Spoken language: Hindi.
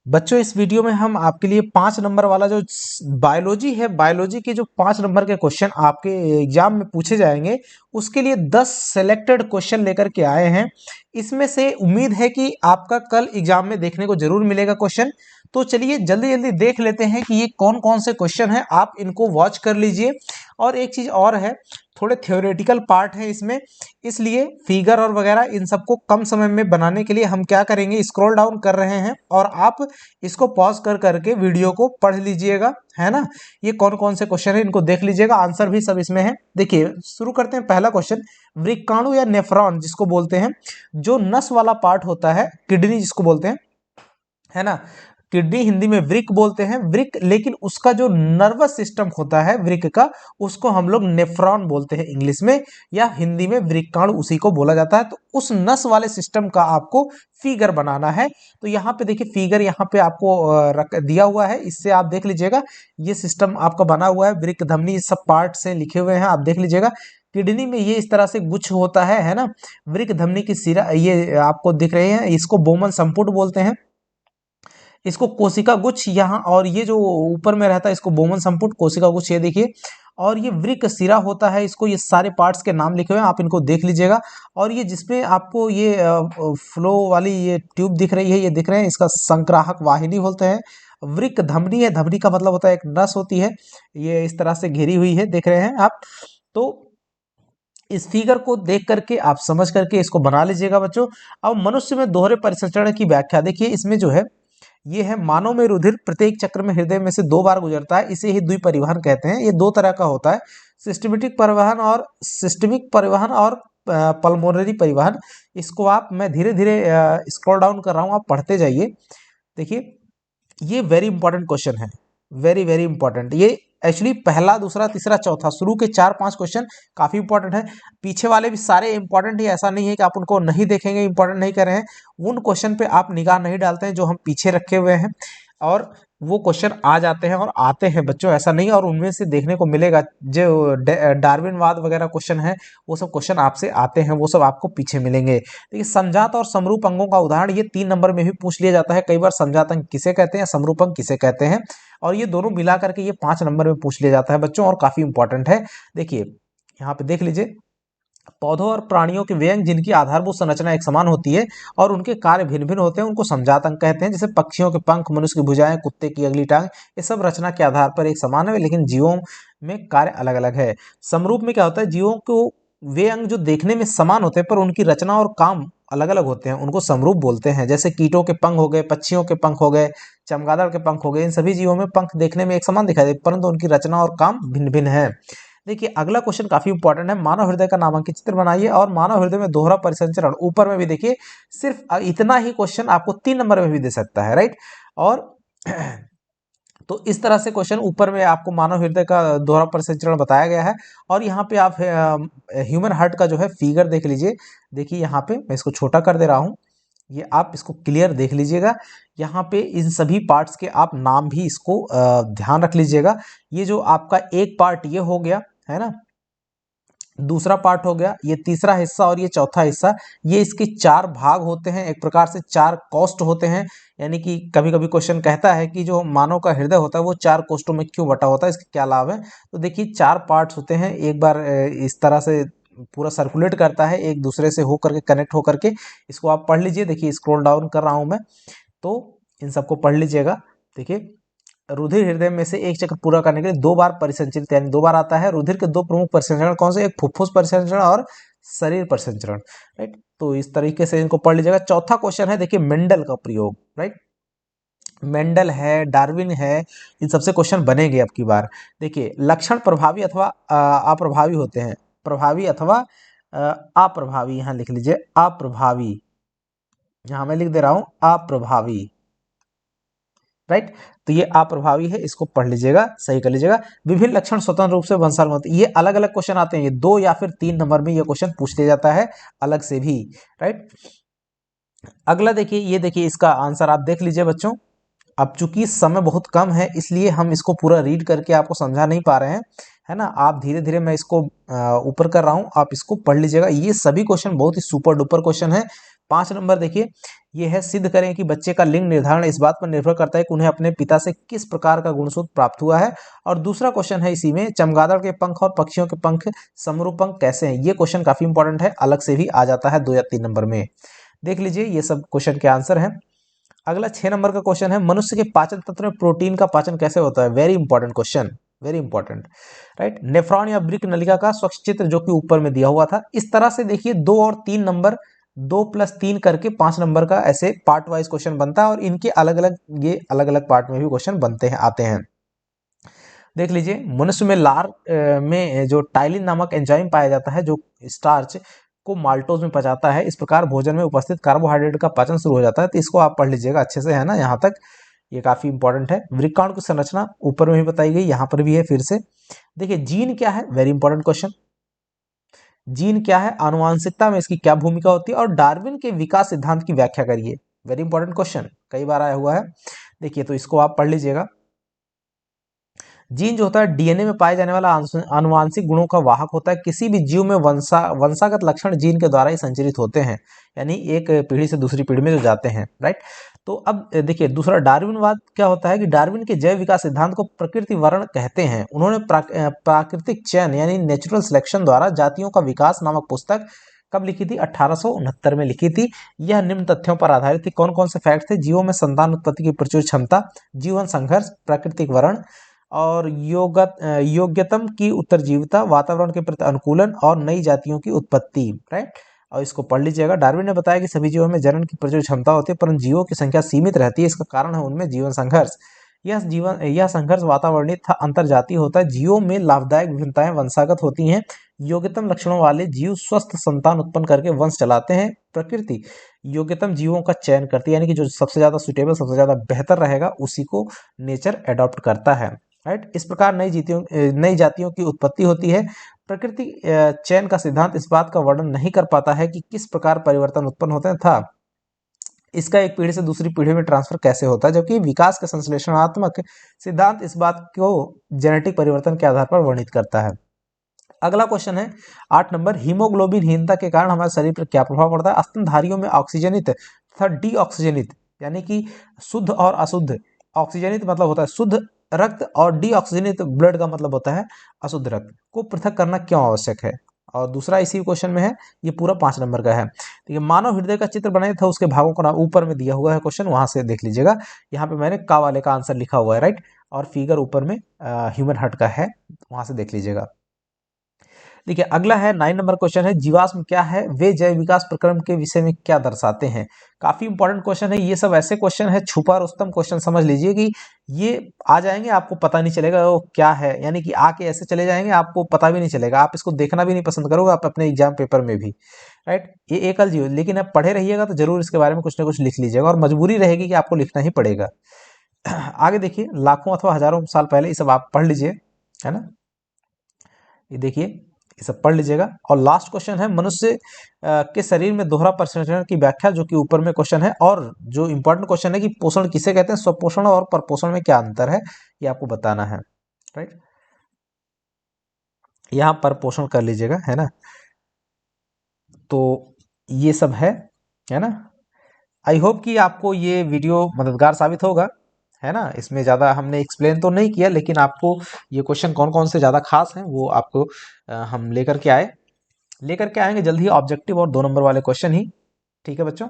बच्चों इस वीडियो में हम आपके लिए 5 नंबर वाला जो बायोलॉजी है, बायोलॉजी के जो 5 नंबर के क्वेश्चन आपके एग्जाम में पूछे जाएंगे, उसके लिए 10 सेलेक्टेड क्वेश्चन लेकर के आए हैं। इसमें से उम्मीद है कि आपका कल एग्जाम में देखने को जरूर मिलेगा क्वेश्चन। तो चलिए जल्दी जल्दी देख लेते हैं कि ये कौन कौन से क्वेश्चन हैं, आप इनको वॉच कर लीजिए। और एक चीज और है, थोड़े थ्योरेटिकल पार्ट है इसमें, इसलिए फिगर और वगैरह इन सबको कम समय में बनाने के लिए हम क्या करेंगे, स्क्रॉल डाउन कर रहे हैं और आप इसको पॉज कर करके वीडियो को पढ़ लीजिएगा, है ना। ये कौन कौन से क्वेश्चन है इनको देख लीजिएगा, आंसर भी सब इसमें है। देखिए शुरू करते हैं। पहला क्वेश्चन, वृक्काणु या नेफ्रॉन जिसको बोलते हैं, जो नस वाला पार्ट होता है, किडनी जिसको बोलते हैं, है ना। किडनी हिंदी में वृक बोलते हैं, वृक, लेकिन उसका जो नर्वस सिस्टम होता है वृक का, उसको हम लोग नेफ्रॉन बोलते हैं इंग्लिश में, या हिंदी में वृक्काणु उसी को बोला जाता है। तो उस नस वाले सिस्टम का आपको फिगर बनाना है। तो यहाँ पे देखिए फिगर यहाँ पे आपको रख दिया हुआ है, इससे आप देख लीजिएगा ये सिस्टम आपका बना हुआ है। वृक धमनी सब पार्ट से लिखे हुए हैं, आप देख लीजिएगा। किडनी में ये इस तरह से गुच्छ होता है ना। वृक धमनी की सिरा ये आपको दिख रहे हैं, इसको बोमन संपुट बोलते हैं, इसको कोशिका गुच्छ यहाँ, और ये जो ऊपर में रहता है इसको बोमन संपुट, कोशिका गुच्छ ये देखिए। और ये वृक्क सिरा होता है, इसको, ये सारे पार्ट्स के नाम लिखे हुए हैं, आप इनको देख लीजिएगा। और ये जिसमें आपको ये फ्लो वाली ये ट्यूब दिख रही है, ये दिख रहे हैं, इसका संग्राहक वाहिनी बोलते हैं। वृक्क धमनी है, धमनी का मतलब होता है एक नस होती है, ये इस तरह से घिरी हुई है, देख रहे हैं आप। तो इस फिगर को देख करके आप समझ करके इसको बना लीजिएगा बच्चों। अब मनुष्य में दोहरे परिसंचरण की व्याख्या देखिए, इसमें जो है ये है, मानव में रुधिर प्रत्येक चक्र में हृदय में से 2 बार गुजरता है, इसे ही द्विपरिवहन कहते हैं। ये 2 तरह का होता है, सिस्टमिक परिवहन और पल्मोनरी परिवहन। इसको आप, मैं धीरे धीरे स्क्रॉल डाउन कर रहा हूँ, आप पढ़ते जाइए। देखिए ये वेरी इंपॉर्टेंट क्वेश्चन है, वेरी वेरी इंपॉर्टेंट। ये एक्चुअली पहला, दूसरा, तीसरा, चौथा, शुरू के 4-5 क्वेश्चन काफी इंपॉर्टेंट है। पीछे वाले भी सारे इंपॉर्टेंट ही, ऐसा नहीं है कि आप उनको नहीं देखेंगे, इंपॉर्टेंट नहीं कर रहे हैं। उन क्वेश्चन पे आप निगाह नहीं डालते हैं जो हम पीछे रखे हुए हैं, और वो क्वेश्चन आ जाते हैं और आते हैं बच्चों, ऐसा नहीं। और उनमें से देखने को मिलेगा जो डार्विनवाद वगैरह क्वेश्चन है, वो सब क्वेश्चन आपसे आते हैं, वो सब आपको पीछे मिलेंगे। देखिए समझात और समरूप अंगों का उदाहरण, ये 3 नंबर में भी पूछ लिया जाता है कई बार। समझात अंग किसे कहते हैं, समरूप अंग किसे कहते हैं, और ये दोनों मिला करके ये 5 नंबर में पूछ लिया जाता है बच्चों, और काफी इंपॉर्टेंट है। देखिए यहाँ पे देख लीजिए, पौधों और प्राणियों के व्यंग जिनकी आधारभूत संरचना एक समान होती है और उनके कार्य भिन्न भिन्न होते हैं, उनको समजात अंग कहते हैं। जैसे पक्षियों के पंख, मनुष्य की भुजाएं, कुत्ते की अगली टांग, ये सब रचना के आधार पर एक समान है, लेकिन जीवों में कार्य अलग अलग है। समरूप में क्या होता है, जीवों को वे अंग जो देखने में समान होते हैं पर उनकी रचना और काम अलग अलग होते हैं, उनको समरूप बोलते हैं। जैसे कीटों के पंख हो गए, पक्षियों के पंख हो गए, चमगादड़ के पंख हो गए, इन सभी जीवों में पंख देखने में एक समान दिखाई देते, परंतु उनकी रचना और काम भिन्न भिन्न है। देखिए अगला क्वेश्चन काफी इंपॉर्टेंट है, मानव हृदय का नामांकित चित्र बनाइए। और मानव हृदय में दोहरा परिसंचरण, ऊपर में भी देखिए, सिर्फ इतना ही क्वेश्चन आपको 3 नंबर में भी दे सकता है, राइट। और तो इस तरह से क्वेश्चन ऊपर में आपको मानव हृदय का दोहरा परिसंचरण बताया गया है। और यहाँ पे आप ह्यूमन हार्ट का जो है फिगर देख लीजिए। देखिए यहाँ पे मैं इसको छोटा कर दे रहा हूँ, ये आप इसको क्लियर देख लीजिएगा। यहाँ पे इन सभी पार्ट्स के आप नाम भी इसको ध्यान रख लीजिएगा। ये जो आपका एक पार्ट ये हो गया, है ना, दूसरा पार्ट हो गया, ये तीसरा हिस्सा, और ये चौथा हिस्सा, ये इसके 4 भाग होते हैं, एक प्रकार से 4 कोष्ठ होते हैं। यानी कि कभी कभी क्वेश्चन कहता है कि जो मानव का हृदय होता है वो 4 कोष्ठों में क्यों बटा होता है, इसके क्या लाभ है। तो देखिए 4 पार्ट्स होते हैं, एक बार इस तरह से पूरा सर्कुलेट करता है, एक दूसरे से होकर के कनेक्ट होकर के। इसको आप पढ़ लीजिए, देखिए स्क्रॉल डाउन कर रहा हूं मैं, तो इन सबको पढ़ लीजिएगा। देखिए रुधिर हृदय में से एक चक्र पूरा करने के लिए 2 बार परिसंचरित, यानी 2 बार आता है। रुधिर के 2 प्रमुख परिसंचरण कौन से, एक फुफ्फुस परिसंचरण और शरीर परिसंचरण, राइट। तो इस तरीके से इनको पढ़ लीजिएगा। चौथा क्वेश्चन है, देखिए मेंडल का प्रयोग, राइट। मेंडल है, डार्विन है, इन सबसे क्वेश्चन बनेंगे अब की बार। देखिए लक्षण प्रभावी अथवा अप्रभावी होते हैं, प्रभावी अथवा अप्रभावी, यहाँ लिख लीजिए अप्रभावी, यहाँ मैं लिख दे रहा हूं अप्रभावी, राइट। तो ये अप्रभावी है, इसको पढ़ लीजिएगा, सही कर लीजिएगा। विभिन्न लक्षण स्वतंत्र रूप से वंशानुगत होते हैं, ये अलग अलग क्वेश्चन आते हैं, ये 2 या फिर 3 नंबर में ये क्वेश्चन पूछ लिया जाता है अलग से भी, राइट। अगला देखिए, ये देखिए इसका आंसर आप देख लीजिए बच्चों। अब चूंकि समय बहुत कम है इसलिए हम इसको पूरा रीड करके आपको समझा नहीं पा रहे हैं, है ना। आप धीरे धीरे, मैं इसको ऊपर कर रहा हूं, आप इसको पढ़ लीजिएगा। ये सभी क्वेश्चन बहुत ही सुपर डुपर क्वेश्चन है। 5 नंबर देखिए, ये है सिद्ध करें कि बच्चे का लिंग निर्धारण इस बात पर निर्भर करता है कि उन्हें अपने पिता से किस प्रकार का गुणसूत्र प्राप्त हुआ है। और दूसरा क्वेश्चन है इसी में, चमगादड़ के पंख और पक्षियों के पंख समरूपंक कैसे हैं। ये क्वेश्चन काफी इंपॉर्टेंट है, अलग से भी आ जाता है 2 या 3 नंबर में। देख लीजिए ये सब क्वेश्चन के आंसर हैं। अगला 6 नंबर का क्वेश्चन है, मनुष्य के पाचन तंत्र में प्रोटीन का पाचन कैसे होता है। Very important question, very important, right. Nephron या वृक्क नलिका का स्वच्छ चित्र जो कि ऊपर में दिया हुआ था। इस तरह से देखिए 2 और 3 नंबर, 2+3 करके 5 नंबर का ऐसे पार्ट वाइज क्वेश्चन बनता है और इनके अलग अलग, ये अलग अलग पार्ट में भी क्वेश्चन बनते हैं, आते हैं। देख लीजिए मनुष्य में लार में जो टाइलिन नामक एंजाइम पाया जाता है जो स्टार्च को माल्टोज में पचाता है। इस प्रकार भोजन में उपस्थित कार्बोहाइड्रेट का पाचन शुरू हो जाता है। तो इसको आप पढ़ लीजिएगा अच्छे से, है ना, यहाँ तक ये काफी इंपॉर्टेंट है। वृक्काणु की संरचना ऊपर में भी बताई गई, यहाँ पर भी है फिर से। देखिए जीन क्या है, वेरी इंपॉर्टेंट क्वेश्चन। जीन क्या है, आनुवांशिकता में इसकी क्या भूमिका होती है, और डार्विन के विकास सिद्धांत की व्याख्या करिए। वेरी इंपॉर्टेंट क्वेश्चन, कई बार आया हुआ है। देखिए तो इसको आप पढ़ लीजिएगा। जीन जो होता है डीएनए में पाए जाने वाला आनुवांशिक गुणों का वाहक होता है। किसी भी जीव में वंशागत लक्षण जीन के द्वारा ही संचरित होते हैं, यानी एक पीढ़ी से दूसरी पीढ़ी में जो जाते हैं, राइट। तो अब देखिए दूसरा डार्विनवाद क्या होता है कि डार्विन के जैव विकास सिद्धांत को प्रकृति वर्ण कहते हैं। उन्होंने प्राकृतिक चयन यानी नेचुरल सिलेक्शन द्वारा जातियों का विकास नामक पुस्तक कब लिखी थी, 1869 में लिखी थी। यह निम्न तथ्यों पर आधारित थी। कौन कौन से फैक्ट थे, जीवों में संतान उत्पत्ति की प्रचुर क्षमता, जीवन संघर्ष, प्राकृतिक वर्ण और योग्यतम की उत्तरजीविता, वातावरण के प्रति अनुकूलन और नई जातियों की उत्पत्ति, राइट। और इसको पढ़ लीजिएगा। डार्विन ने बताया कि सभी जीवों में जनन की प्रचुर क्षमता होती है परंतु जीवों की संख्या सीमित रहती है। इसका कारण है उनमें जीवन संघर्ष। यह संघर्ष वातावरणीय तथा अंतरजातीय होता है। जीवों में लाभदायक विभिन्नताएं वंशागत होती हैं। योग्यतम लक्षणों वाले जीव स्वस्थ संतान उत्पन्न करके वंश चलाते हैं। प्रकृति योग्यतम जीवों का चयन करती है, यानी कि जो सबसे ज्यादा सुटेबल, सबसे ज्यादा बेहतर रहेगा उसी को नेचर अडॉप्ट करता है, राइट। इस प्रकार नई जातियों की उत्पत्ति होती है। प्रकृति चयन का सिद्धांत इस बात का वर्णन नहीं कर पाता है कि किस प्रकार परिवर्तन उत्पन्न होते हैं था इसका एक पीढ़ी से दूसरी पीढ़ी में ट्रांसफर कैसे होता है, जबकि विकास के संश्लेषणात्मक सिद्धांत इस बात को जेनेटिक परिवर्तन के आधार पर वर्णित करता है। अगला क्वेश्चन है 8 नंबर, हीमोग्लोबिनहीनता के कारण हमारे शरीर पर क्या प्रभाव पड़ता है। स्तनधारियों में ऑक्सीजनित तथा डीऑक्सीजनित, यानी कि शुद्ध और अशुद्ध, ऑक्सीजनित मतलब होता है शुद्ध रक्त और डीऑक्सीजनित ब्लड का मतलब होता है अशुद्ध रक्त, को पृथक करना क्यों आवश्यक है। और दूसरा इसी क्वेश्चन में है, ये पूरा 5 नंबर का है। देखिए मानव हृदय का चित्र बनाया था, उसके भागों का ऊपर में दिया हुआ है क्वेश्चन, वहां से देख लीजिएगा। यहाँ पे मैंने का वाले का आंसर लिखा हुआ है, राइट, और फिगर ऊपर में ह्यूमन हार्ट का है, वहां से देख लीजिएगा। देखिए अगला है 9 नंबर क्वेश्चन है, जीवाश्म क्या है, वे जैव विकास प्रक्रम के विषय में क्या दर्शाते हैं। काफी इंपॉर्टेंट क्वेश्चन है। ये सब ऐसे क्वेश्चन है, छुपा रुस्तम क्वेश्चन समझ लीजिए कि ये आ जाएंगे आपको पता नहीं चलेगा वो क्या है, यानी कि आके ऐसे चले जाएंगे आपको पता भी नहीं चलेगा, आप इसको देखना भी नहीं पसंद करोगे आप अपने एग्जाम पेपर में भी, राइट। ये एकल जीव, लेकिन आप पढ़े रहिएगा तो जरूर इसके बारे में कुछ ना कुछ लिख लीजिएगा, और मजबूरी रहेगी कि आपको लिखना ही पड़ेगा। आगे देखिए, लाखों अथवा हजारों साल पहले, ये सब आप पढ़ लीजिए, है ना। ये देखिए, ये सब पढ़ लीजिएगा। और लास्ट क्वेश्चन है, मनुष्य के शरीर में दोहरा परिसंचरण की व्याख्या, जो कि ऊपर में क्वेश्चन है। और जो इंपॉर्टेंट क्वेश्चन है कि पोषण किसे कहते हैं, स्वपोषण और परपोषण में क्या अंतर है, ये आपको बताना है, राइट। यहाँ पर पोषण कर लीजिएगा, है ना। तो ये सब है ना। आई होप कि आपको ये वीडियो मददगार साबित होगा, है ना। इसमें ज़्यादा हमने एक्सप्लेन तो नहीं किया, लेकिन आपको ये क्वेश्चन कौन कौन से ज़्यादा खास हैं वो आपको हम लेकर के आएंगे जल्द ही, ऑब्जेक्टिव और 2 नंबर वाले क्वेश्चन ही। ठीक है बच्चों।